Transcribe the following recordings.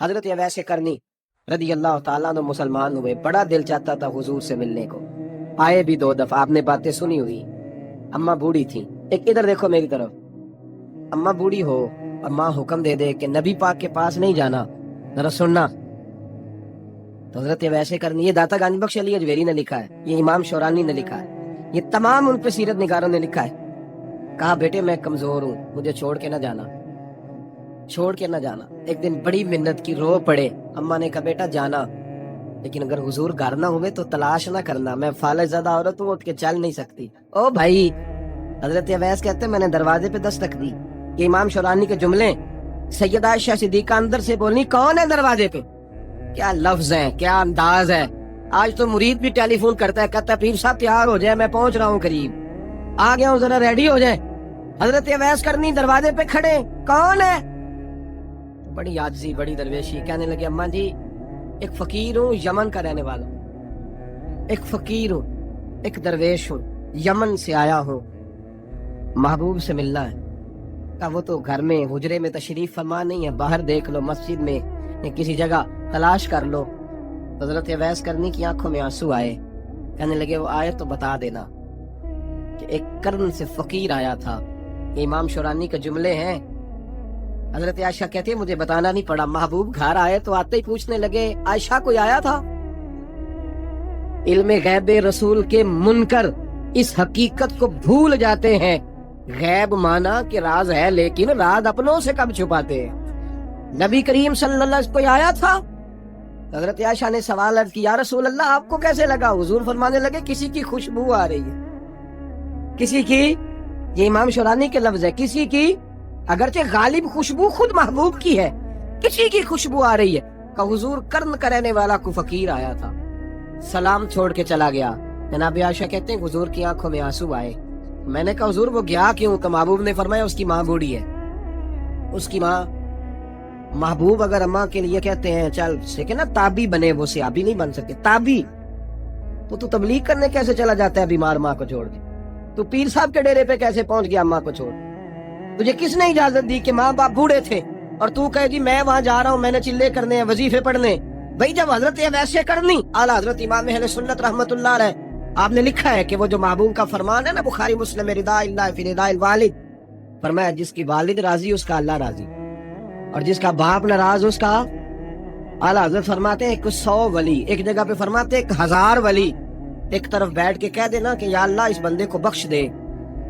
حضرت اویس کرنی رضی اللہ تعالیٰ عنہ مسلمان ہوئے، بڑا دل چاہتا تھا حضور سے ملنے کو، آئے بھی 2 دفعہ، آپ نے باتیں سنی ہوئی۔ اماں بوڑھی تھی، ایک ادھر دیکھو میری طرف، اماں بوڑھی ہو اور ماں حکم دے دے کہ نبی پاک کے پاس نہیں جانا، ذرا سننا۔ تو حضرت اویس کرنی، یہ داتا گنج بخش علی اجویری نے لکھا ہے، یہ امام شورانی نے لکھا ہے، یہ تمام ان پہ سیرت نگاروں نے لکھا ہے، کہا بیٹے میں کمزور ہوں، مجھے چھوڑ کے نہ جانا، چھوڑ کے نہ جانا۔ ایک دن بڑی منت کی، رو پڑے، اماں نے کہا بیٹا جانا، لیکن اگر حضور گھر نہ ہوئے تو تلاش نہ کرنا، میں فالج زدہ عورت ہوں، اٹھ کے چل نہیں سکتی۔ او بھائی، حضرت اویس کہتے ہیں میں نے دروازے پہ دستک دی، یہ امام شورانی کے جملے، سیدہ عائشہ صدیقہ اندر سے بولنی کون ہے دروازے پہ؟ کیا لفظ ہیں، کیا انداز ہے۔ آج تو مرید بھی ٹیلی فون کرتا ہے، کہتا ہے پیر صاحب تیار ہو جائے، میں پہنچ رہا ہوں قریب، آ گیا ہوں، ذرا ریڈی ہو جائے۔ حضرت اویس کرنی دروازے پہ کھڑے، کون ہے؟ بڑی عاجزی، بڑی درویشی، کہنے لگے اماں جی ایک فقیر ہوں، یمن کا رہنے والا ہوں، ایک فقیر ہوں، ایک درویش ہوں، یمن سے آیا ہوں، محبوب سے ملنا ہے۔ کہا وہ تو گھر میں حجرے میں تشریف فرما نہیں ہے، باہر دیکھ لو، مسجد میں یا کسی جگہ تلاش کر لو۔ حضرت اویس کرنی کی آنکھوں میں آنسو آئے، کہنے لگے وہ آئے تو بتا دینا کہ ایک قرن سے فقیر آیا تھا۔ یہ امام شورانی کے جملے ہیں۔ حضرت عائشہ کہتے ہیں مجھے بتانا نہیں پڑا، محبوب گھر آئے تو آتے ہی پوچھنے لگے عائشہ کوئی آیا تھا؟ علم غیب رسول کے منکر اس حقیقت کو بھول جاتے ہیں، غیب مانا کہ راز ہے لیکن راز اپنوں سے کب چھپاتے ہیں۔ نبی کریم صلی اللہ علیہ وسلم کوئی آیا تھا؟ حضرت عائشہ نے سوال عرض کیا، یا رسول اللہ آپ کو کیسے لگا؟ حضور فرمانے لگے کسی کی خوشبو آ رہی ہے، کسی کی، یہ امام شورانی کے لفظ ہے، کسی کی، اگرچہ غالب خوشبو خود محبوب کی ہے، کسی کی خوشبو آ رہی ہے۔ کہ حضور قرن کا رہنے والا کو فقیر آیا تھا، سلام چھوڑ کے چلا گیا۔ جناب عائشہ کہتے ہیں حضور کی آنکھوں میں آنسو آئے۔ میں نے کہا حضور وہ گیا کیوں؟ تو محبوب نے فرمایا اس کی ماں بوڑھی ہے، اس کی ماں، محبوب اگر اماں کے لیے کہتے ہیں چل سکے نا تابی بنے، وہ سیابی نہیں بن سکتے، تابی، تو تبلیغ کرنے کیسے چلا جاتا ہے بیمار ماں کو چھوڑ کے؟ تو پیر صاحب کے ڈیرے پہ کیسے پہنچ گیا ماں کو چھوڑ؟ تجھے کس نے اجازت دی کہ ماں باپ بوڑھے تھے اور تو کہے جی میں وہاں جا رہا ہوں، میں نے چلے کرنے ہیں، وظیفے پڑھنے؟ بھائی جب حضرت اویس کرنی اعلیٰ حضرت امام اہل سنت رحمت اللہ علیہ، آپ نے لکھا ہے کہ وہ جو محبوب کا فرمان ہے نا بخاری مسلم، رضا اللہ فی رضا الوالد، فرمایا جس کی والد راضی اس کا اللہ راضی، اور جس کا باپ ناراض اس کا، اعلیٰ حضرت فرماتے ہیں ایک 100 ولی، ایک جگہ پہ فرماتے ہیں 1000 ولی ایک طرف بیٹھ کے کہہ دینا کہ یا اللہ اس بندے کو بخش دے،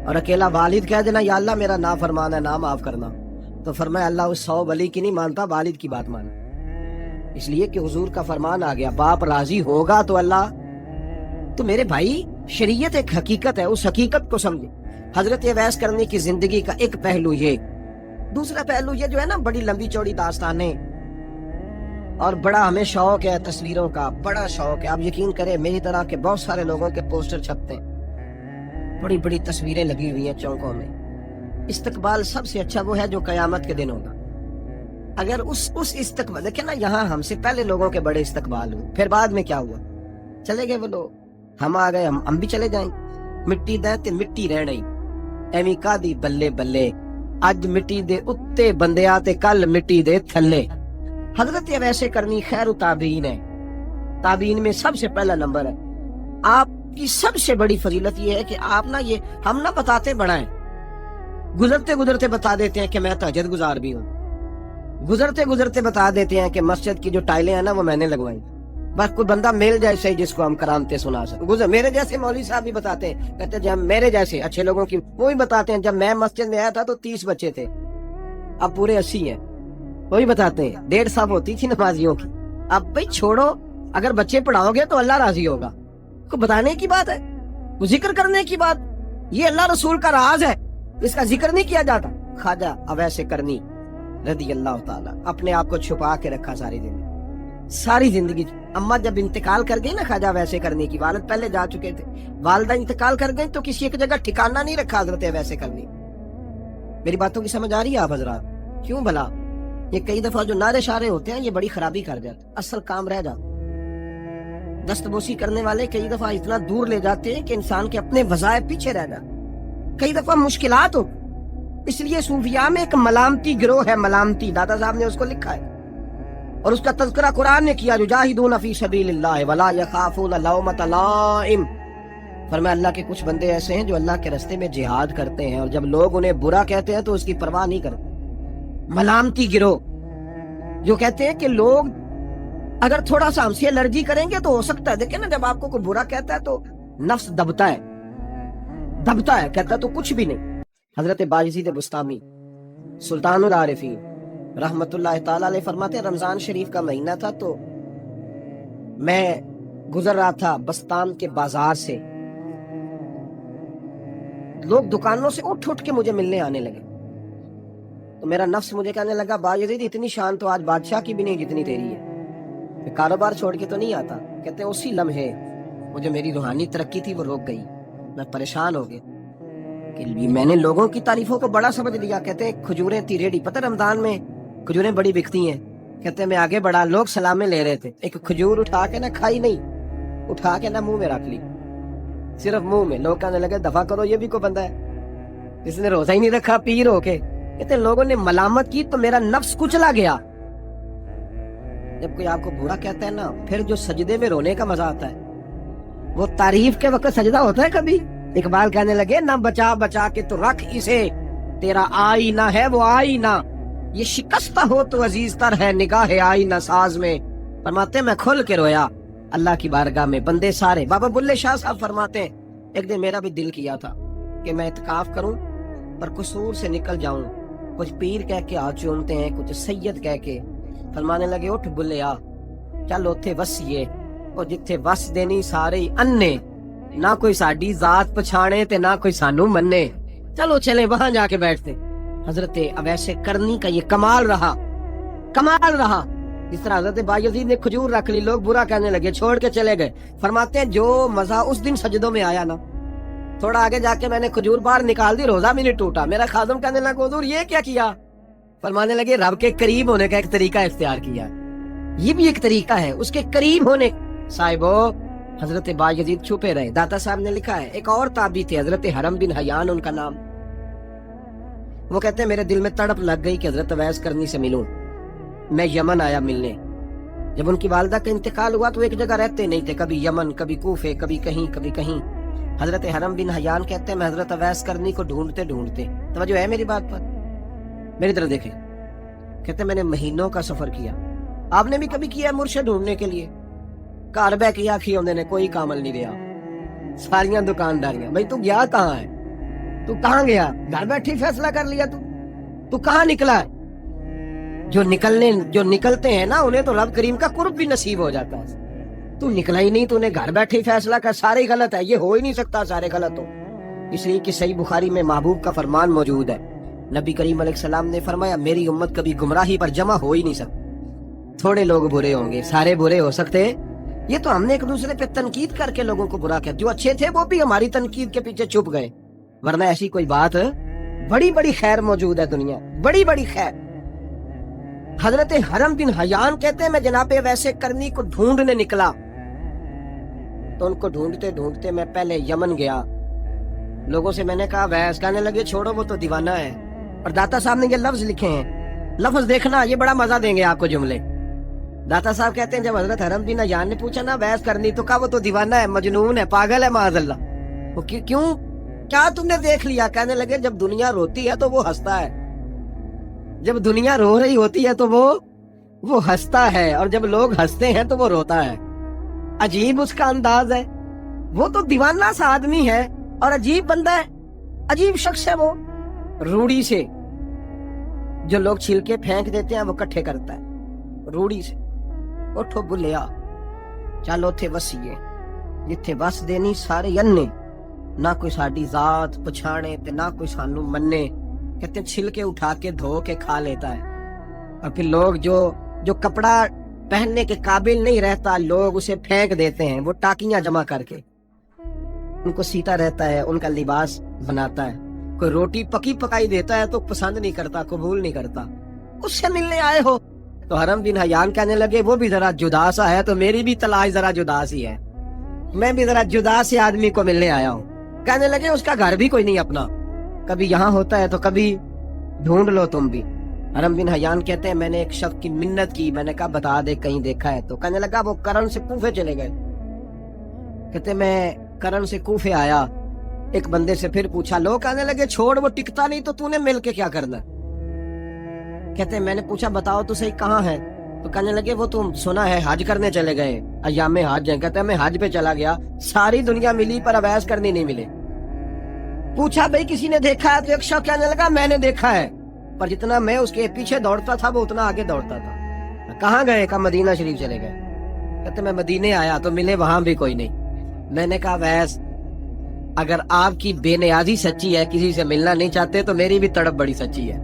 اور اکیلا والد کہہ دینا یا اللہ میرا نافرمان ہے، نہ معاف کرنا، تو فرمایا اللہ اس 100 ولی کی نہیں مانتا، والد کی بات مانا، اس لیے کہ حضور کا فرمان آ گیا باپ راضی ہوگا تو اللہ۔ تو میرے بھائی شریعت ایک حقیقت ہے، اس حقیقت کو سمجھے۔ حضرت اویس کرنی کی زندگی کا ایک پہلو یہ، دوسرا پہلو یہ جو ہے نا بڑی لمبی چوڑی داستانیں، اور بڑا ہمیں شوق ہے تصویروں کا، بڑا شوق ہے، آپ یقین کریں میری طرح کے بہت سارے لوگوں کے پوسٹر چھپتے ہیں، بڑی بڑی تصویریں لگی ہوئی ہیں چوکوں میں۔ استقبال سب سے اچھا وہ ہے جو قیامت کے دن ہوگا۔ اگر اس استقبال، دیکھیں نا یہاں ہم سے پہلے لوگوں کے بڑے استقبال ہوئے، پھر بعد میں کیا ہوا؟ چلے گئے وہ لوگ، ہم آ گئے، ہم بھی چلے جائیں۔ مٹی دے تے مٹی رہنا ہی، ایویں کا دی بلے بلے، اج مٹی دے اتے بندیاں تے کل مٹی دے تھلے۔ حضرت اویس کرنی خیر تابعین ہے، تابعین میں سب سے پہلا نمبر ہے۔ آپ کی سب سے بڑی فضیلت یہ ہے کہ آپ نا، یہ ہم نہ بتاتے بڑا ہے، گزرتے گزرتے بتا دیتے ہیں کہ میں تہجد گزار بھی ہوں، گزرتے گزرتے بتا دیتے ہیں کہ مسجد کی جو ٹائلیں ہیں نا وہ میں نے لگوائی، بس کوئی بندہ مل جائے صحیح جس کو ہم کرامتے سنا سکیں۔ میرے جیسے مولوی صاحب بھی بتاتے ہیں، کہتے ہیں جب میرے جیسے اچھے لوگوں کی، وہی بتاتے ہیں جب میں مسجد میں آیا تھا تو 30 بچے تھے، اب پورے 80 ہیں، وہی بتاتے ہیں 150 ہوتی تھی نمازیوں کی۔ اب بھائی چھوڑو، اگر بچے پڑھاؤ گے تو اللہ راضی ہوگا، کو بتانے کی بات ہے، وہ ذکر کرنے کی بات، یہ اللہ رسول کا راز ہے، اس کا ذکر نہیں کیا جاتا۔ خواجہ اویس کرنی رضی اللہ تعالیٰ اپنے آپ کو چھپا کے رکھا ساری زندگی۔ اماں جب انتقال کر گئی نا خواجہ اویس کرنی کی، والد پہلے جا چکے تھے، والدہ انتقال کر گئی تو کسی ایک جگہ ٹھکانہ نہیں رکھا حضرت اویس کرنی۔ میری باتوں کی سمجھ آ رہی ہے آپ حضرات؟ کیوں بھلا یہ کئی دفعہ جو نعرے شارے ہوتے ہیں یہ بڑی خرابی کر جاتے، اصل کام رہ جاتا۔ دست بوسی کرنے والے کئی دفعہ اتنا دور لے جاتے ہیں کہ انسان کے اپنے وظائف پیچھے رہ جاتے، کئی دفعہ مشکلات ہو۔ اس لیے صوفیاء میں ایک ملامتی گروہ ہے، ملامتی، دادا صاحب نے اس کو لکھا ہے، اور اس کا تذکرہ قرآن نے کیا، یجاہدون فی سبیل اللہ ولا یخافون لومۃ لائم۔ فرمایا اللہ کے کچھ بندے ایسے ہیں جو اللہ کے راستے میں جہاد کرتے ہیں، اور جب لوگ انہیں برا کہتے ہیں تو اس کی پرواہ نہیں کرتے۔ ملامتی گروہ جو کہتے ہیں کہ لوگ اگر تھوڑا سا ہم سے الرجی کریں گے تو ہو سکتا ہے، دیکھیں نا جب آپ کو کوئی برا کہتا ہے تو نفس دبتا ہے، کہتا ہے تو کچھ بھی نہیں۔ حضرت باجزید بستامی سلطان العارفین رحمت اللہ تعالی علیہ فرماتے ہیں رمضان شریف کا مہینہ تھا تو میں گزر رہا تھا بستان کے بازار سے، لوگ دکانوں سے اٹھ کے مجھے ملنے آنے لگے، تو میرا نفس مجھے کہنے لگا باجزید اتنی شان تو آج بادشاہ کی بھی نہیں جتنی تیری ہے۔ میں کاروبار چھوڑ کے تو نہیں آتا، کہتے ہیں اسی لمحے وہ جو میری روحانی ترقی تھی وہ رک گئی، میں پریشان ہو گیا کہ میں نے لوگوں کی تعریفوں کو بڑا سمجھ لیا۔ کہتے ہیں کھجوریں تھی ریڈی، پتہ رمضان میں کھجوریں بڑی بکتی ہیں، کہتے ہیں میں آگے بڑھا، لوگ سلامیں لے رہے تھے، ایک کھجور اٹھا کے نہ کھائی نہیں، اٹھا کے نہ منہ میں رکھ لی، صرف منہ میں۔ لوگ کہنے لگے دفع کرو، یہ بھی کوئی بندہ ہے جس نے روزہ ہی نہیں رکھا پیر ہو کے۔ کہتے ہیں لوگوں نے ملامت کی تو میرا نفس کچلا گیا۔ جب کوئی آپ کو برا کہتا ہے نا، پھر جو سجدے میں رونے کا مزہ آتا ہے وہ تعریف کے وقت سجدہ ہوتا ہے کبھی؟ اقبال کہنے لگے نہ بچا بچا کے تو رکھ اسے، تیرا آئینہ ہے وہ آئینہ، یہ شکستہ ہو تو عزیز تر ہے نگاہ آئینہ ساز میں۔ فرماتے ہیں میں کھل کے رویا اللہ کی بارگاہ میں، بندے سارے۔ بابا بلے شاہ صاحب فرماتے ہیں ایک دن میرا بھی دل کیا تھا کہ میں اعتکاف کروں پر قصور سے نکل جاؤں، کچھ پیر کہہ کے ہاتھ چومتے ہیں، کچھ سید کہہ کے۔ فرمانے لگے اٹھ بلے آ، چل اوتھے وسیے، اور جتھے وس دینی سارے ہی انے، نہ کوئی ساڈی ذات پچھانے تے نہ کوئی سانو مننے، چلو چلے وہاں جا کے بیٹھتے۔ حضرت اویس کرنی کا یہ کمال رہا، جس طرح حضرت بایزید نے کھجور رکھ لی، لوگ برا کہنے لگے، چھوڑ کے چلے گئے۔ فرماتے ہیں جو مزہ اس دن سجدوں میں آیا نا، تھوڑا آگے جا کے میں نے کھجور باہر نکال دی، روزہ بھی نہیں ٹوٹا۔ میرا خادم کہنے لگا حضور یہ کیا کیا؟ فرمانے لگے رب کے قریب ہونے کا ایک طریقہ اختیار کیا، یہ بھی ایک طریقہ ہے اس کے قریب ہونے۔ صاحبو حضرت باجزید چھپے رہے۔ داتا صاحب نے لکھا ہے ایک اور تابعی تھے حضرت حرم بن حیان ان کا نام، وہ کہتے ہیں میرے دل میں تڑپ لگ گئی کہ حضرت اویس کرنی سے ملوں۔ میں یمن آیا ملنے، جب ان کی والدہ کا انتقال ہوا تو ایک جگہ رہتے نہیں تھے، کبھی یمن، کبھی کوفے، کبھی کہیں۔ حضرت حرم بن حیان کہتے ہیں میں حضرت اویس کرنی کو ڈھونڈتے توجہ ہے میری بات پر، میری طرف دیکھیں، کہتے ہیں میں نے مہینوں کا سفر کیا، آپ نے بھی کبھی کیا ہے مرشد ڈھونڈنے کے لیے؟ گھر بہ کے آخی ہوندے نے کوئی کامل نہیں رہا، ساریاں دکانداریاں۔ بھائی تو گیا کہاں ہے؟ تو کہاں گیا؟ گھر بیٹھے فیصلہ کر لیا تو کہاں نکلا ہے؟ جو نکلتے ہیں نا انہیں تو رب کریم کا قرب بھی نصیب ہو جاتا ہے، تو نکلا ہی نہیں، تو نے گھر بیٹھے فیصلہ کر سارے غلط ہے، یہ ہو ہی نہیں سکتا سارے غلط ہو۔ اس لیے کہ صحیح بخاری میں محبوب کا فرمان موجود ہے، نبی کریم علیہ السلام نے فرمایا میری امت کبھی گمراہی پر جمع ہو ہی نہیں سکتی، تھوڑے لوگ برے ہوں گے، سارے برے ہو سکتے۔ یہ تو ہم نے ایک دوسرے پہ تنقید کر کے لوگوں کو برا کیا، جو اچھے تھے وہ بھی ہماری تنقید کے پیچھے چھپ گئے، ورنہ ایسی کوئی بات، بڑی خیر موجود ہے دنیا، بڑی خیر۔ حضرت حرم بن حیان کہتے ہیں میں جناب ویسے کرنی کو ڈھونڈنے نکلا، تو ان کو ڈھونڈتے میں پہلے یمن گیا، لوگوں سے میں نے کہا ویس، کہنے لگے چھوڑو وہ تو دیوانہ ہے۔ اور داتا صاحب نے یہ لفظ لکھے ہیں، لفظ دیکھنا یہ بڑا مزہ دیں گے آپ کو جملے۔ داتا صاحب کہتے ہیں جب حضرت حرم بن حیان نے پوچھا نا ویس کرنی، تو کہا وہ تو دیوانہ ہے، مجنون ہے، پاگل ہے معاذ اللہ۔ وہ کیوں؟ کیا تم نے دیکھ لیا؟ کہنے لگے جب دنیا روتی ہے تو وہ ہنستا ہے، جب دنیا رو رہی ہوتی ہے تو وہ ہنستا ہے، اور جب لوگ ہنستے ہیں تو وہ روتا ہے۔ عجیب اس کا انداز ہے، وہ تو دیوانہ سا آدمی ہے اور عجیب بندہ ہے، عجیب شخص ہے وہ۔ روڑی سے جو لوگ چھلکے پھینک دیتے ہیں وہ کٹھے کرتا ہے، روڑی سے۔ اٹھو بلیا چلو تھے وسیے، جتھے وس دینی سارے انے، نہ کوئی ساڈی ذات پچھانے تے نہ کوئی سانو مننے۔ کہتے ہیں چھلکے اٹھا کے دھو کے کھا لیتا ہے، اور پھر لوگ جو کپڑا پہننے کے قابل نہیں رہتا لوگ اسے پھینک دیتے ہیں، وہ ٹاکیاں جمع کر کے ان کو سیتا رہتا ہے، ان کا لباس بناتا ہے۔ کوئی روٹی پکی پکائی دیتا ہے تو پسند نہیں کرتا، قبول نہیں کرتا، اس سے ملنے آئے ہو۔ تو حرم بن حیان کہنے لگے وہ بھی ذرا جدا سا ہے تو میری بھی تلاش ذرا جدا سی ہے، میں بھی ذرا جدا سے آدمی کو ملنے آیا ہوں۔ کہنے لگے اس کا گھر بھی کوئی نہیں اپنا، کبھی یہاں ہوتا ہے تو کبھی ڈھونڈ لو تم بھی۔ حرم بن حیان کہتے ہیں میں نے ایک شخص کی منت کی، میں نے کہا بتا دے کہیں دیکھا ہے تو کہنے لگا وہ کرن سے کوفے چلے گئے. کہتے میں کرن سے کوفے آیا، ایک بندے سے پھر پوچھا، لوگ کہنے لگے چھوڑ وہ ٹکتا نہیں تو تو نے مل کے کیا کرنا. کہتے میں نے پوچھا بتاؤ تو صحیح کہاں ہے، تو کہنے لگے وہ تم سنا ہے حج کرنے چلے گئے، ایام حج ہیں. کہتے میں حج پہ چلا گیا، ساری دنیا ملی پر اویس کرنی نہیں ملے. پوچھا بھئی کسی نے دیکھا ہے تو ایک شخص کہنے لگا میں نے دیکھا ہے، پر جتنا میں اس کے پیچھے دوڑتا تھا وہ اتنا آگے دوڑتا تھا. کہاں گئے؟ کہا مدینہ شریف چلے گئے. کہتے میں مدینے آیا تو ملے وہاں بھی کوئی نہیں. میں نے کہا ویس اگر آپ کی بے نیازی سچی ہے، کسی سے ملنا نہیں چاہتے، تو میری بھی تڑپ بڑی سچی ہے،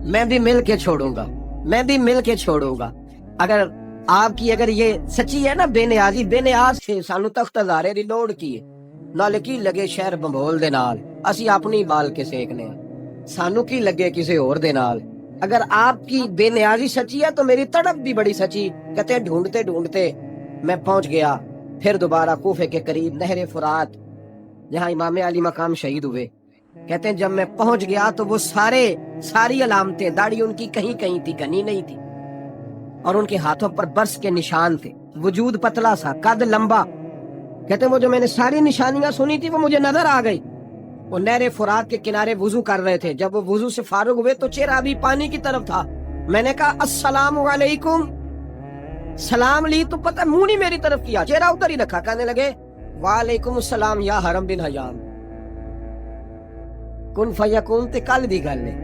میں بھی مل کے چھوڑوں گا، میں بھی مل کے چھوڑوں گا. اگر آپ کی اگر یہ سچی ہے نا بے نیازی، بے نیاز سے سانو تخت ہزارے دی لوڑ کی ہے، نال کی لگے شہر بمبول دے نال، اسی اپنی بال کے سیکنے ہیں، سانو کی لگے کسی اور دے نال. اگر آپ کی بے نیازی سچی ہے تو میری تڑپ بھی بڑی سچی. کہتے ہیں ڈھونڈتے ڈھونڈتے میں پہنچ گیا پھر دوبارہ کوفے کے قریب نہر فرات جہاں امام علی مقام شہید ہوئے. کہتے ہیں جب میں پہنچ گیا تو وہ ساری علامتیں، داڑھی ان کی کہیں کہیں تھی، گھنی نہیں تھی، اور ان کے ہاتھوں پر برس کے نشان تھے، وجود پتلا سا، قد لمبا. کہتے ہیں وہ جو میں نے ساری نشانیاں سنی تھی وہ مجھے نظر آ گئی. وہ نہر فرات کے کنارے وضو کر رہے تھے، جب وہ وضو سے فارغ ہوئے تو چہرہ بھی پانی کی طرف تھا. میں نے کہا السلام علیکم، سلام لی تو پتہ منہ نہیں میری طرف کیا، چہرہ ادھر ہی رکھا. کہنے لگے وعلیکم السلام یا حرم بن حیان. کن فیکون تے کل دی گل ہے.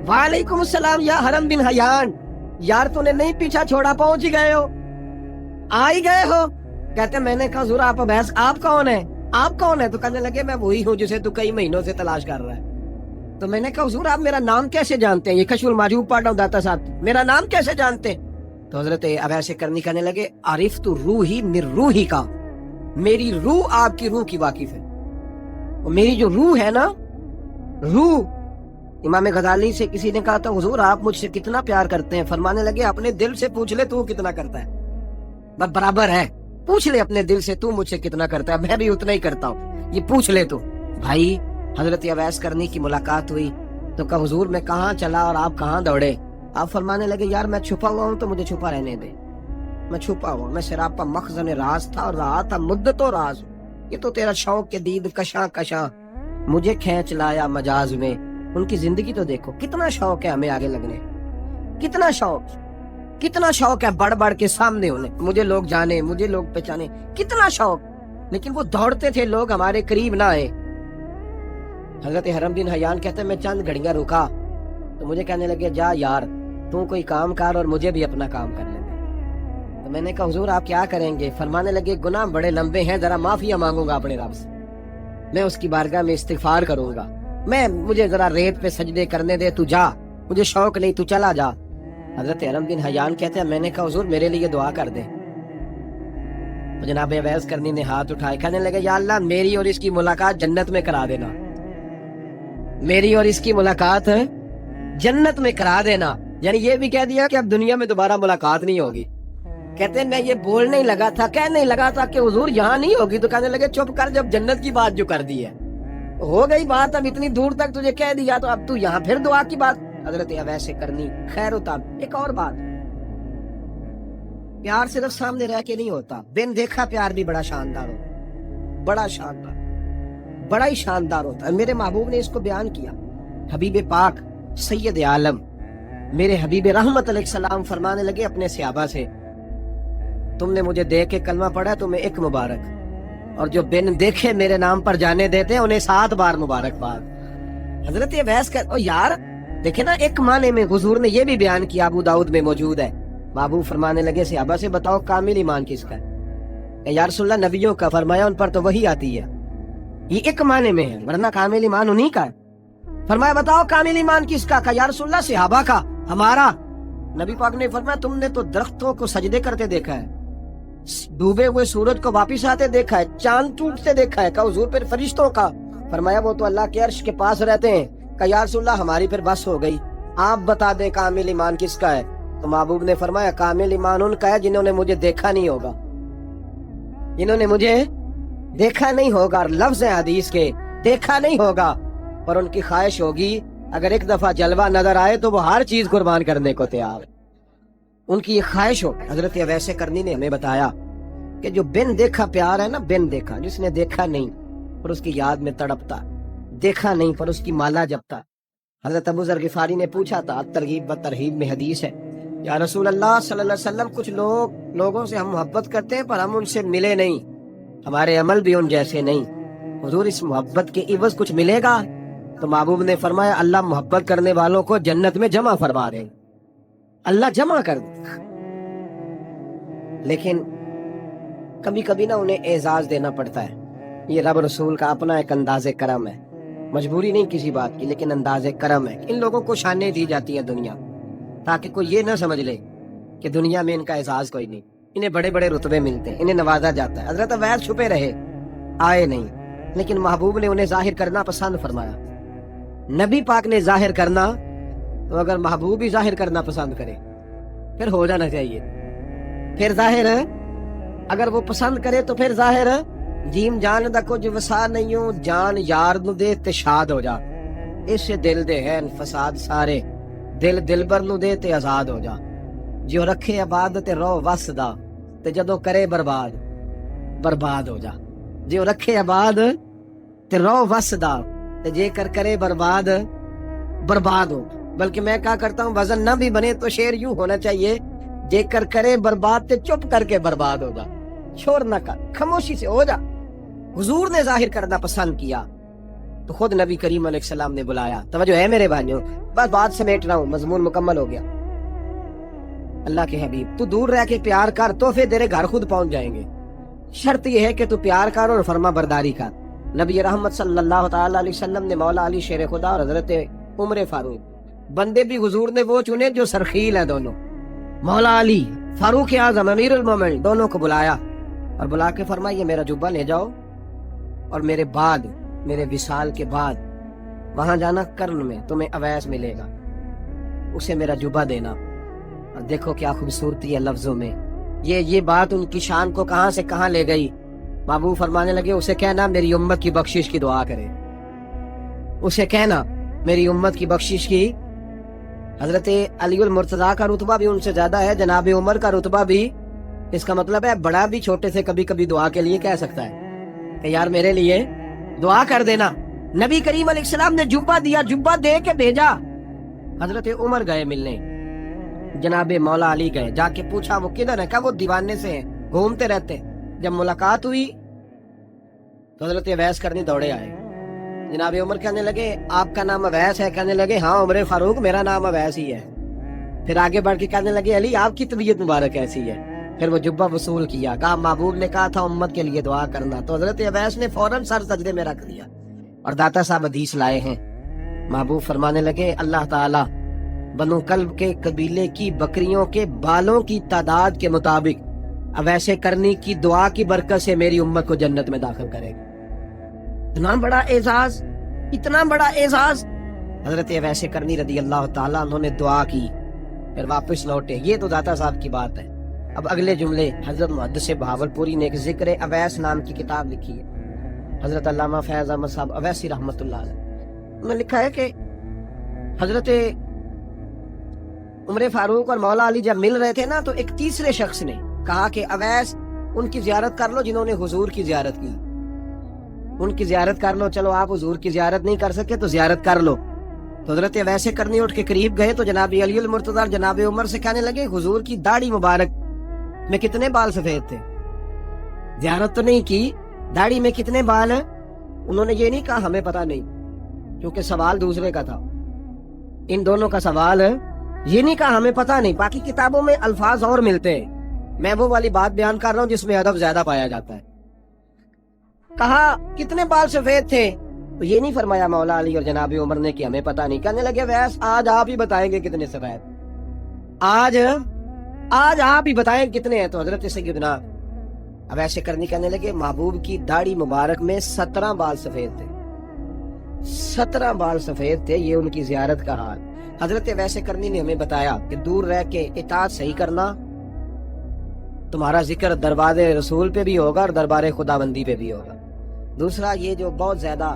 وعلیکم السلام یا حرم بن حیان، یار تو نے نہیں پیچھا چھوڑا، پہنچ ہی گئے ہو، آ ہی گئے ہو. کہتے میں نے کہا حضور آپ بحث آپ کون ہے، آپ کون ہے؟ تو کہنے لگے میں وہی ہوں جسے تو کئی مہینوں سے تلاش کر رہا ہے. تو میں نے کہا حضور آپ میرا نام کیسے جانتے ہیں؟ یہ کشف المحجوب پڑھ رہا ہوں داتا صاحب، میرا نام کیسے جانتے ہیں؟ تو حضرت اویس کرنی کہنے لگے عرفت روحی من روحی کا، میری روح آپ کی روح کی واقف ہے. میری جو روح ہے نا، روح. امام غزالی سے کسی نے کہا تھا حضور آپ مجھ سے کتنا پیار کرتے ہیں؟ فرمانے لگے اپنے دل سے پوچھ لے تو کتنا کرتا ہے، بس برابر ہے. پوچھ لے اپنے دل سے تو مجھ سے کتنا کرتا ہے، میں بھی اتنا ہی کرتا ہوں، یہ پوچھ لے تو. بھائی حضرت اویس کرنی کی ملاقات ہوئی تو کہا حضور میں کہاں چلا اور آپ کہاں دوڑے؟ آپ فرمانے لگے یار میں چھپا ہوا ہوں تو مجھے چھپا رہنے دے، میں چھپا ہوا، میں سراپا مخزن راز تھا اور رہا تھا مدتوں راز. یہ تو تیرا شوق کے دید کشاں کشاں مجھے کھینچ لایا مجاز میں. ان کی زندگی تو دیکھو، کتنا شوق ہے ہمیں آگے لگنے، کتنا شوق ہے بڑھ بڑھ کے سامنے ہونے، مجھے لوگ جانے، مجھے لوگ پہچانے، کتنا شوق. لیکن وہ دوڑتے تھے لوگ ہمارے قریب نہ آئے. حضرت حرم بن حیان کہتے ہیں میں چند گھڑیاں رکا تو مجھے کہنے لگے جا یار تو کوئی کام کر اور مجھے بھی اپنا کام کرنے دے. تو میں نے کہا حضور آپ کیا کریں گے؟ فرمانے لگے گناہ بڑے لمبے ہیں، ذرا معافیا مانگوں گا اپنے رب سے، میں اس کی بارگاہ میں استغفار کروں گا، مجھے ذرا ریت پہ سجدے کرنے دے، تو جا، مجھے شوق نہیں، تو چلا جا. حضرت حرم بن حیان کہتے ہیں میں نے کہا حضور میرے لیے دعا کر دے. جناب اویس کرنی نے ہاتھ اٹھائے، کہنے لگے یا اللہ میری اور اس کی ملاقات جنت میں کرا دینا، میری اور اس کی ملاقات جنت میں کرا دینا. یعنی یہ بھی کہہ دیا کہ اب دنیا میں دوبارہ ملاقات نہیں ہوگی. کہتے ہیں میں یہ بولنے ہی لگا تھا، کہنے ہی لگا تھا کہ حضور یہاں نہیں ہوگی، تو کہنے لگے چپ کر، جب جنت کی بات جو کر دی ہے ہو گئی بات، اب اتنی دور تک تجھے کہہ دیا تو اب تو یہاں پھر دعا کی بات. حضرت اویس کرنی خیر اتاب. ایک اور بات، پیار صرف سامنے رہ کے نہیں ہوتا، بن دیکھا پیار بھی بڑا شاندار ہوتا، بڑا شاندار، بڑا ہی شاندار ہوتا ہے. میرے محبوب نے اس کو بیان کیا. حبیب پاک سید عالم میرے حبیب رحمت علیہ السلام فرمانے لگے اپنے صحابہ سے تم نے مجھے دیکھ کے کلمہ پڑھا تمہیں ایک مبارک، اور جو بن دیکھے میرے نام پر جانے دیتے ہیں انہیں 7 بار مبارکباد. حضرت اویس کا یار دیکھیں نا، ایک معنی میں حضور نے یہ بھی بیان کیا، ابو داؤد میں موجود ہے. محبوب فرمانے لگے صحابہ سے بتاؤ کامل ایمان کس کا ہے؟ یا رسول اللہ نبیوں کا. فرمایا ان پر تو وہی آتی ہے، یہ ایک معنی میں ہے، ورنہ کامل ایمان انہی کا ہے. فرمایا بتاؤ کامل ایمان کس کا؟ کہا یا رسول اللہ صحابہ کا، ہمارا. نبی پاک نے فرمایا تم نے تو درختوں کو سجدے کرتے دیکھا ہے، ڈوبے ہوئے سورج کو واپس آتے دیکھا ہے، چاند ٹوٹتے دیکھا ہے. کہا حضور پھر فرشتوں کا؟ فرمایا وہ تو اللہ کے عرش کے پاس رہتے ہیں. کہا یا رسول اللہ ہماری پھر بس ہو گئی، آپ بتا دیں کامل ایمان کس کا ہے. تو محبوب نے فرمایا کامل ایمان ان کا ہے جنہوں نے مجھے دیکھا نہیں ہوگا، جنہوں نے مجھے دیکھا نہیں ہوگا. لفظ ہیں حدیث کے، دیکھا نہیں ہوگا، پر ان کی خواہش ہوگی اگر ایک دفعہ جلوہ نظر آئے تو وہ ہر چیز قربان کرنے کو تیار ہے. ان کی یہ خواہش ہو. حضرت اویس کرنی نے ہمیں بتایا کہ جو بن دیکھا پیار ہے نا، بن دیکھا، جس نے دیکھا نہیں پر اس کی یاد میں تڑپتا، دیکھا نہیں پر اس کی مالا جپتا. حضرت ابو ذر غفاری نے پوچھا تھا، ترغیب و ترہیب میں حدیث ہے، یا رسول اللہ صلی اللہ علیہ وسلم، کچھ لوگوں سے ہم محبت کرتے ہیں پر ہم ان سے ملے نہیں، ہمارے عمل بھی ان جیسے نہیں، حضور اس محبت کے عوض کچھ ملے گا؟ تو محبوب نے فرمایا اللہ محبت کرنے والوں کو جنت میں جمع فرما دے، اللہ جمع کر دے. لیکن کبھی کبھی نا انہیں اعزاز دینا پڑتا ہے. یہ رب رسول کا اپنا ایک انداز کرم ہے، مجبوری نہیں کسی بات کی، لیکن انداز کرم ہے. ان لوگوں کو شانیں دی جاتی ہیں دنیا، تاکہ کوئی یہ نہ سمجھ لے کہ دنیا میں ان کا اعزاز کوئی نہیں. انہیں بڑے بڑے رتبے ملتے ہیں، انہیں نوازا جاتا ہے. حضرت اویس چھپے رہے، آئے نہیں، لیکن محبوب نے انہیں ظاہر کرنا پسند فرمایا. نبی پاک نے ظاہر کرنا، تو اگر محبوب ہی ظاہر کرنا پسند کرے پھر ہو جانا چاہیے. پھر ظاہر ہے اگر وہ پسند کرے تو پھر ظاہر ہے. جیم جان دا کچھ وسا نہیں ہوں، جان یار نو دے تے شاد ہو جا، اس سے دل دے ہیں فساد سارے، دل دلبر نو دے تے آزاد ہو جا. جو رکھے آباد تے رو وس دا، تے جدو کرے برباد برباد ہو جا. جو رکھے آباد تے رو وس دا، تے جے کر کرے برباد برباد ہو. بلکہ میں کہا کرتا ہوں وزن نہ بھی بنے تو شعر یوں ہونا چاہیے، جے کر کرے برباد تے چپ کر کے برباد ہو جا. شور نہ کر، خاموشی سے ہو جا. حضور نے ظاہر کرنا پسند کیا تو خود نبی کریم علیہ السلام نے بلایا. توجہ ہے میرے بھائیوں، بس بات سمیٹ رہا ہوں، مضمون مکمل ہو گیا. اللہ کے حبیب تو دور رہ کے پیار کر، تو پھر تیرے گھر خود پہنچ جائیں گے. شرط یہ ہے کہ تو پیار کر اور فرما برداری کر. نبی رحمت صلی اللہ تعالی علیہ وسلم نے مولا علی شیر خدا اور حضرت عمر فاروق، بندے بھی حضور نے وہ چنے جو سرخیل ہیں دونوں. مولا علی فاروق اعظم امیر المومنین دونوں کو بلایا اور بلا کے فرمایا یہ میرا جبہ لے جاؤ، اور میرے بعد، میرے وصال کے بعد وہاں جانا کرن میں تمہیں اویس ملے گا، اسے میرا جبہ دینا. اور دیکھو کیا خوبصورتی ہے لفظوں میں. یہ بات ان کی شان کو کہاں سے کہاں لے گئی. محبوب فرمانے لگے اسے کہنا میری امت کی بخشش کی دعا کرے، اسے کہنا میری امت کی بخشش کی. حضرت علی المرتضیٰ کا رتبہ بھی ان سے زیادہ ہے، جناب عمر کا رتبہ بھی. اس کا مطلب ہے بڑا بھی چھوٹے سے کبھی کبھی دعا کے لیے کہہ سکتا ہے کہ یار میرے لیے دعا کر دینا. نبی کریم علیہ السلام نے جبہ دیا، جبہ دے کے بھیجا. حضرت عمر گئے ملنے، جناب مولا علی گئے، جا کے پوچھا وہ کدھر ہے، کہا وہ دیوانے سے ہیں، گھومتے رہتے. جب ملاقات ہوئی تو حضرت اویس کرنی دوڑے آئے. جناب عمر کہنے لگے آپ کا نام اویس ہے؟ کہنے لگے ہاں عمر فاروق میرا نام اویس ہی ہے. پھر آگے بڑھ کے کہنے لگے علی آپ کی طبیعت مبارک ایسی ہے. پھر وہ جبہ وصول کیا، کہا محبوب نے کہا تھا امت کے لیے دعا کرنا. تو حضرت اویس نے فوراً سر سجدے میں رکھ دیا. اور داتا صاحب حدیث لائے ہیں، محبوب فرمانے لگے اللہ تعالی بنو کلب کے قبیلے کی بکریوں کے بالوں کی تعداد کے مطابق اویس کرنی کی دعا کی برکت سے میری امت کو جنت میں داخل کرے گا. اتنا بڑا اعزاز، اتنا بڑا اعزاز. حضرت اویس کرنی رضی اللہ تعالیٰ انہوں نے دعا کی، پھر واپس لوٹے. یہ تو داتا صاحب کی بات ہے. اب اگلے جملے حضرت محدث بہاولپوری نے ایک ذکر اویس نام کی کتاب لکھی ہے، حضرت علامہ فیض احمد صاحب اویسی رحمۃ اللہ علیہ. انہوں نے لکھا ہے کہ حضرت عمر فاروق اور مولا علی جب مل رہے تھے نا تو ایک تیسرے شخص نے کہا کہ اویس ان کی زیارت کر لو جنہوں نے حضور کی زیارت کی، ان کی زیارت کر لو. چلو آپ حضور کی زیارت نہیں کر سکے تو زیارت کر لو. تو حضرت اویس کرنی اٹھ کے قریب گئے تو جناب علی المرتضیٰ جناب عمر سے کہنے لگے حضور کی داڑھی مبارک میں کتنے بال سفید تھے؟ زیارت تو نہیں کی، داڑھی میں کتنے بال ہیں؟ انہوں نے یہ نہیں کہا ہمیں پتا نہیں، کیونکہ سوال دوسرے کا تھا. ان دونوں کا سوال ہے، یہ نہیں کہا ہمیں پتا نہیں. باقی کتابوں میں الفاظ اور ملتے ہیں، میں وہ والی بات بیان کر رہا ہوں جس میں ادب زیادہ پایا جاتا ہے. کہا کتنے بال سفید تھے؟ تو یہ نہیں فرمایا مولا علی اور جناب عمر نے کہ ہمیں پتا نہیں. کہنے لگے ویس آج آپ ہی بتائیں گے کتنے سفید، آج آپ ہی بتائیں کتنے ہیں. تو حضرت سیدنا اویس کرنی کہنے لگے محبوب کی داڑھی مبارک میں 17 بال سفید تھے، 17 بال سفید تھے. یہ ان کی زیارت کا حال. حضرت اویس کرنی نے ہمیں بتایا کہ دور رہ کے اطاعت صحیح کرنا، تمہارا ذکر دربار رسول پہ بھی ہوگا اور دربار خدا بندی پہ بھی ہوگا. دوسرا یہ جو بہت زیادہ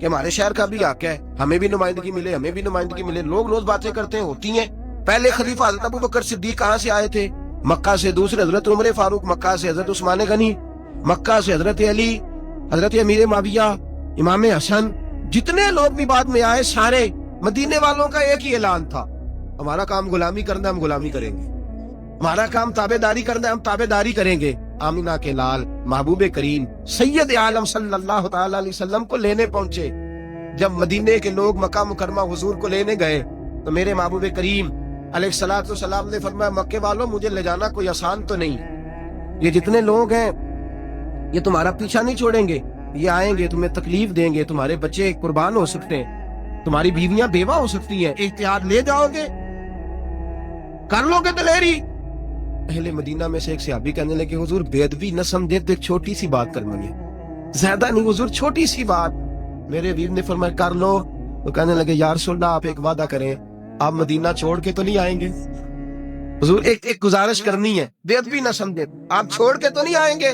کہ ہمارے شہر کا بھی حق ہے, ہمیں بھی نمائندگی ملے, ہمیں بھی نمائندگی ملے. لوگ روز باتیں کرتے ہیں, ہوتی ہیں. پہلے خلیفہ حضرت ابو بکر صدیق کہاں سے آئے تھے؟ مکہ سے. دوسرے حضرت عمر فاروق, مکہ سے حضرت عثمان غنی, مکہ سے حضرت علی, حضرت امیر معاویہ, امام حسن. جتنے لوگ بھی بعد میں آئے سارے مدینے والوں کا ایک ہی اعلان تھا, ہمارا کام غلامی کرنا ہے, ہم غلامی کریں گے. ہمارا کام تابع داری کرنا ہے, ہم تابع داری کریں گے. آمینہ کے لال محبوب کریم سید عالم صلی اللہ تعالی علیہ وسلم کو لینے پہنچے. جب مدینے کے لوگ مکہ مکرمہ حضور کو لینے گئے تو میرے محبوب کریم علیہ الصلوۃ والسلام نے فرمایا, مکے والوں مجھے لے جانا کوئی آسان تو نہیں. یہ جتنے لوگ ہیں یہ تمہارا پیچھا نہیں چھوڑیں گے, یہ آئیں گے, تمہیں تکلیف دیں گے, تمہارے بچے قربان ہو سکتے ہیں, تمہاری بیویاں بیوہ ہو سکتی ہیں, احتیاط لے جاؤ گے, کر لو گے دلیری. اہل مدینہ میں سے ایک صحابی کہنے لگے, حضور بے ادبی نہ سمجھے تو ایک چھوٹی سی بات کرنی ہے, زیادہ نہیں حضور, چھوٹی سی بات. میرے ویر نے فرمایا کر لو. تو کہنے لگے, یا رسول اللہ آپ ایک وعدہ کریں, آپ مدینہ چھوڑ کے تو نہیں آئیں گے؟ حضور ایک گزارش کرنی ہے, بے ادبی نہ سمجھے, آپ چھوڑ کے تو نہیں آئیں گے؟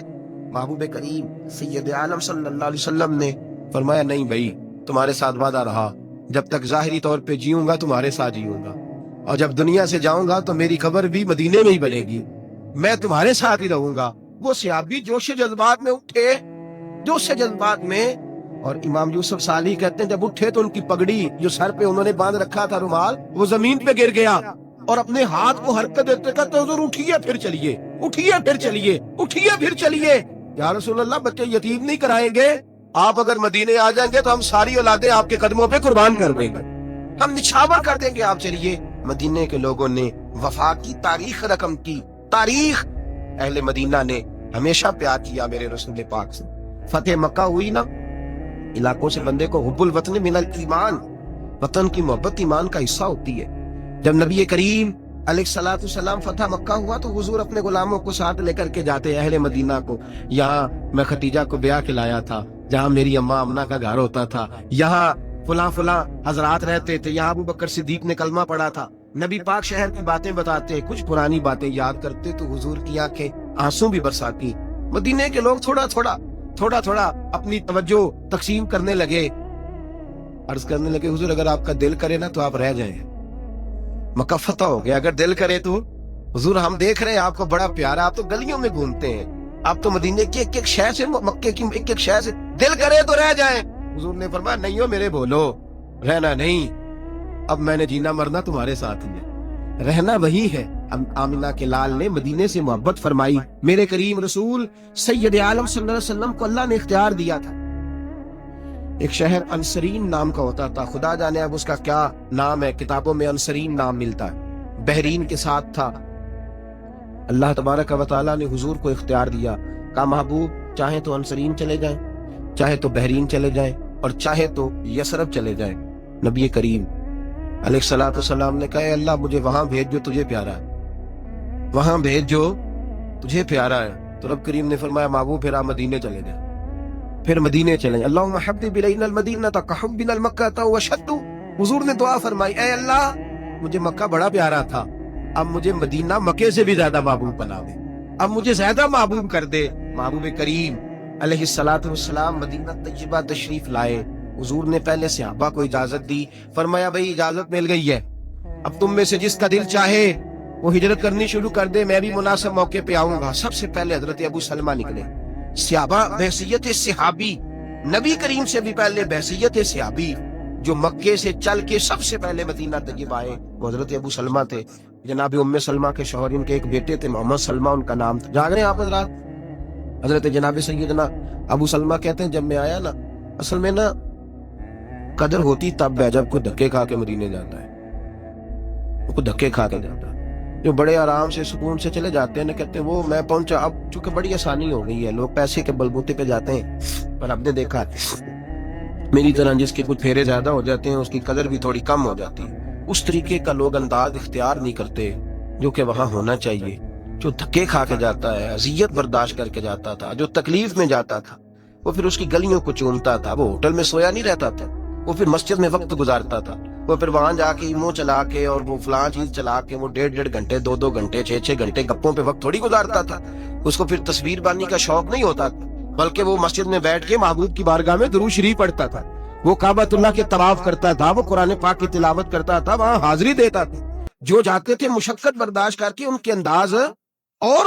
محبوب کریم سید عالم صلی اللہ علیہ وسلم نے فرمایا, نہیں بھائی, تمہارے ساتھ وعدہ رہا, جب تک ظاہری طور پہ جیوں گا تمہارے ساتھ جیوں گا, اور جب دنیا سے جاؤں گا تو میری قبر بھی مدینے میں ہی بنے گی, میں تمہارے ساتھ ہی رہوں گا. وہ صحابی جوش جذبات میں اٹھے, جوش جذبات میں. اور امام یوسف صالح کہتے ہیں جب اٹھے تو ان کی پگڑی جو سر پہ انہوں نے باندھ رکھا تھا رومال, وہ زمین پہ گر گیا, اور اپنے ہاتھ کو حرکت دیتے کہتے حضور اٹھیے پھر چلیے, اٹھیے پھر چلیے, اٹھیے پھر چلیے. یا رسول اللہ بچے یتیم نہیں کرائیں گے, آپ اگر مدینے آ جائیں گے تو ہم ساری اولادیں آپ کے قدموں پہ قربان کر دیں گے, ہم نچھاور کر دیں گے, آپ چلیے. مدینے کے لوگوں نے وفا کی تاریخ رقم کی, تاریخ. اہل مدینہ نے ہمیشہ پیار کیا میرے رسول پاک سے. فتح مکہ ہوئی نا, علاقوں سے بندے کو حب الوطن من الایمان, وطن کی محبت ایمان کا حصہ ہوتی ہے. جب نبی کریم علیہ الصلوۃ والسلام فتح مکہ ہوا تو حضور اپنے غلاموں کو ساتھ لے کر کے جاتے اہل مدینہ کو, یہاں میں ختیجہ کو بیاہ کھلایا تھا, جہاں میری اماں امنہ کا گھر ہوتا تھا, یہاں فلاں فلاں حضرات رہتے تھے, یہاں ابو بکر صدیق نے کلمہ پڑھا تھا. نبی پاک شہر کی باتیں بتاتے, کچھ پرانی باتیں یاد کرتے تو حضور کی آنکھیں آنسو بھی برساتی. مدینے کے لوگ تھوڑا تھوڑا اپنی توجہ تقسیم کرنے لگے, عرض کرنے لگے حضور اگر آپ کا دل کرے نا تو آپ رہ جائیں, مکہ فتح ہو گیا, اگر دل کرے تو. حضور ہم دیکھ رہے ہیں آپ کو بڑا پیارا, آپ تو گلیوں میں گھومتے ہیں, آپ تو مدینے کی ایک ایک شہر سے, مکے کی ایک ایک شہر سے, دل کرے تو رہ جائیں. حضور نے فرمایا نہیں ہو میرے بولو, رہنا نہیں, اب میں نے جینا مرنا تمہارے ساتھ ہی ہے, رہنا وہی ہے. آمینہ کے لال نے مدینے سے محبت فرمائی. میرے کریم رسول سید عالم صلی اللہ علیہ وسلم کو اللہ نے اختیار دیا تھا. ایک شہر انصرین نام کا ہوتا تھا, خدا جانے اب اس کا کیا نام ہے, کتابوں میں انصرین نام ملتا ہے, بحرین کے ساتھ تھا. اللہ تبارک و تعالیٰ نے حضور کو اختیار دیا, کہا محبوب چاہے تو انصرین چلے جائیں, چاہے تو بحرین چلے جائیں, اور چاہے تو یثرب چلے جائیں. نبی کریم علیہ الصلوۃ والسلام نے کہا اے اللہ مجھے وہاں بھیج جو تجھے پیارا ہے, وہاں بھیج جو تجھے پیارا ہے. تو رب کریم نے فرمایا محبوب پھر آپ مدینے چلے جائیں, پھر مدینے چلے جائیں. اللہم حبب الینا المدینہ کحبنا المکہ واشد. حضور نے دعا فرمائی اے اللہ مجھے مکہ بڑا پیارا تھا, اب مجھے مدینہ مکے سے بھی زیادہ محبوب بنا دے, اب مجھے زیادہ محبوب کر دے. محبوب کریم علیہ الصلوۃ والسلام مدینہ طیبہ تشریف لائے. حضور نے پہلے صحابہ کو اجازت دی, فرمایا بھئی اجازت مل گئی ہے, اب تم میں سے جس کا دل چاہے وہ ہجرت کرنی شروع کر دے, میں بھی مناسب موقع پہ آؤں گا. سب سے پہلے حضرت ابو سلمہ نکلے, صحابہ بحیثیت صحابی, نبی کریم سے بھی پہلے بحیثیت صحابی, جو مکے سے چل کے سب سے پہلے مدینہ طیبہ آئے وہ حضرت ابو سلمہ تھے. جناب ام سلمہ کے شوہر, ان کے ایک بیٹے تھے محمد سلمہ ان کا نام تھا. جاگ رہے ہیں آپ حضرات؟ حضرت جناب سیدنا ابو سلمہ کہتے ہیں جب میں آیا نا, اصل میں نا قدر ہوتی تب ہے جب کوئی دھکے کھا کے مدینے جاتا ہے, کوئی دھکے کھا کے جاتا ہے. جو بڑے آرام سے سکون سے چلے جاتے ہیں نا, کہتے ہیں وہ میں پہنچا, اب چونکہ بڑی آسانی ہو گئی ہے, لوگ پیسے کے بلبوتے پہ جاتے ہیں, پر اب نے دیکھا میری طرح جس کے کچھ پھیرے زیادہ ہو جاتے ہیں اس کی قدر بھی تھوڑی کم ہو جاتی ہے. اس طریقے کا لوگ انداز اختیار نہیں کرتے جو کہ وہاں ہونا چاہیے. جو دھکے کھا کے جاتا ہے, اذیت برداشت کر کے جاتا تھا, جو تکلیف میں جاتا تھا, وہ پھر اس کی گلیوں کو چومتا تھا, وہ ہوٹل میں سویا نہیں رہتا تھا, وہ پھر مسجد میں وقت گزارتا تھا, وہ پھر وہاں جا کے ایمو چلا کے اور وہ فلاں چیز چلا کے وہ 1.5 گھنٹے 2 گھنٹے 6 گھنٹے گپوں پہ وقت تھوڑی گزارتا تھا. اس کو پھر تصویر بانی کا شوق نہیں ہوتا تھا, بلکہ وہ مسجد میں بیٹھ کے محبوب کی بارگاہ میں درود شریف پڑھتا تھا. وہ کعبۃ اللہ کے طواف کرتا تھا, وہ قرآن پاک کی تلاوت کرتا تھا, وہاں حاضری دیتا تھا. جو جاتے تھے مشقت برداشت کر کے, ان کے انداز اور